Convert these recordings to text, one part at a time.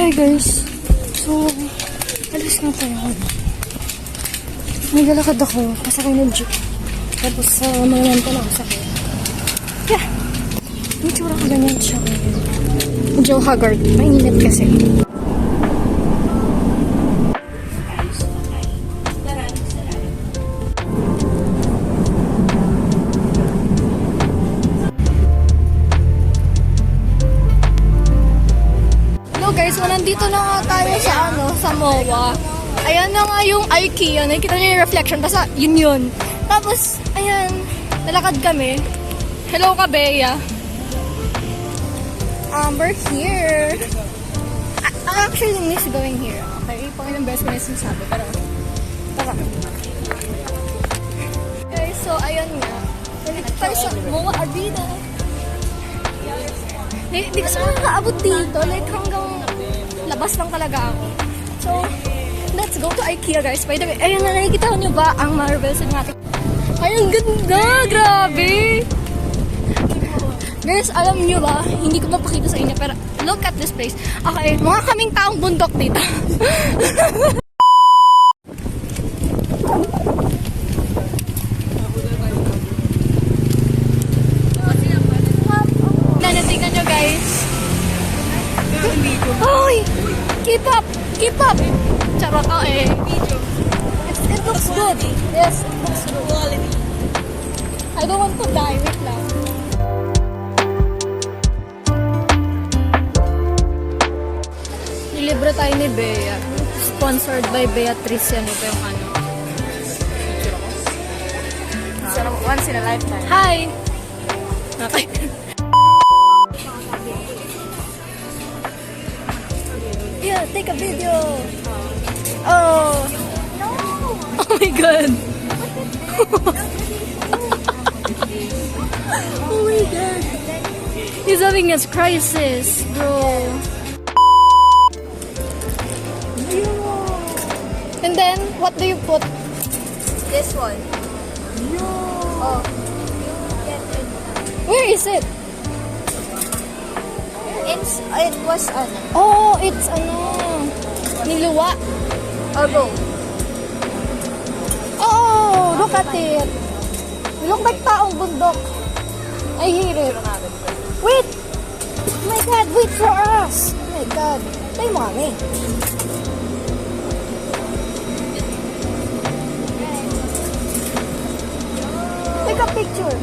Hi guys. So, alis nga tayo. May lalakad ako. Pasakay ng jeep. Tapos mga nanta lang sakay. Yeah. May tsura ko ganyan siya. Medyo haggard. Mainit kasi. Guys, so nandito na nga tayo sa MOA. Ayan na nga yung IKEA. Nakikita niyo yung reflection. Basta yun. Tapos, ayan, nalakad kami. Hello ka, Bea. We're here. I actually miss going here. Okay, Panginoong best ko na sinasabi. Pero, tara. Guys, so ayan nga. Nandito tayo sa MOA Arena. Hindi kasi nakakaabot dito. Like, hanggang labas lang talaga ako. So, let's go to IKEA, guys. By the way, ayun na, nakikita niyo ba ang Marvel Cinematic? Ay, ang ganda! Grabe! Guys, alam niyo ba, hindi ko mapakita sa inyo, pero look at this place. Okay, mga kaming taong bundok dito. Tingnan nyo, guys. Hoy! Keep up! Keep up! Charot ka eh. It looks good. Yes, it looks good. Quality. I don't want to die. Wait lang. Nilibre tayo ni Bea. Sponsored by Beatrice. Yan ito yung ano. Once in a lifetime. Hi! Okay. Yeah, take a video. Oh. No. Oh my god. Oh my god. He's having a crisis, bro. And then, what do you put? This one. No. Oh. Where is it? It was ano. Oh, it's ano. Niluwa. Go. Oh, look at it. You look like taong bundok. I hate it. Wait! Oh my god, wait for us! Oh my god. Tay mo kami. Take a picture.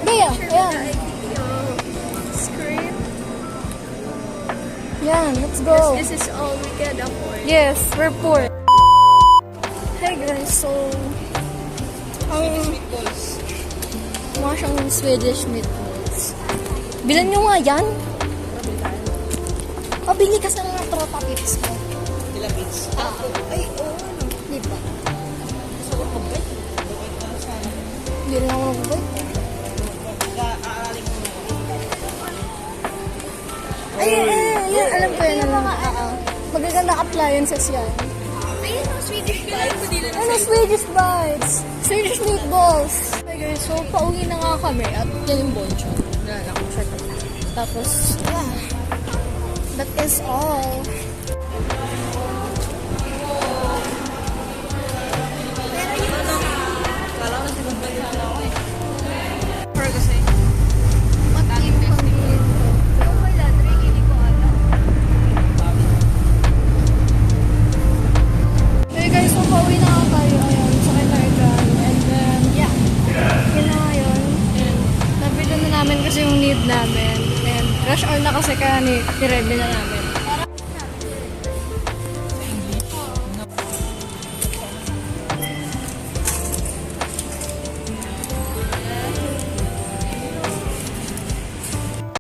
Bea, ayan. Scream. Yan, let's go. This is all we can afford. Yes, we're poor. Hey guys, so mukha siyang Swedish meatballs. Bilan nyo nga yan? Pabili ka sa mga tropa pips mo. Philippines. Ay, oo. Diba? Gusto ko mag-bike. Hindi rin ako mag-bike. Ayun, alam ko yan. Magagandang appliances yan. Ayun, Swedish bites. Ano, Swedish bites? Swedish meatballs. Okay guys, so pauwi na nga kami at yan yung boncho. Tapos, yeah. That is all. Kasi yung need namin. And rush hour na kasi kaya ni-ready na namin.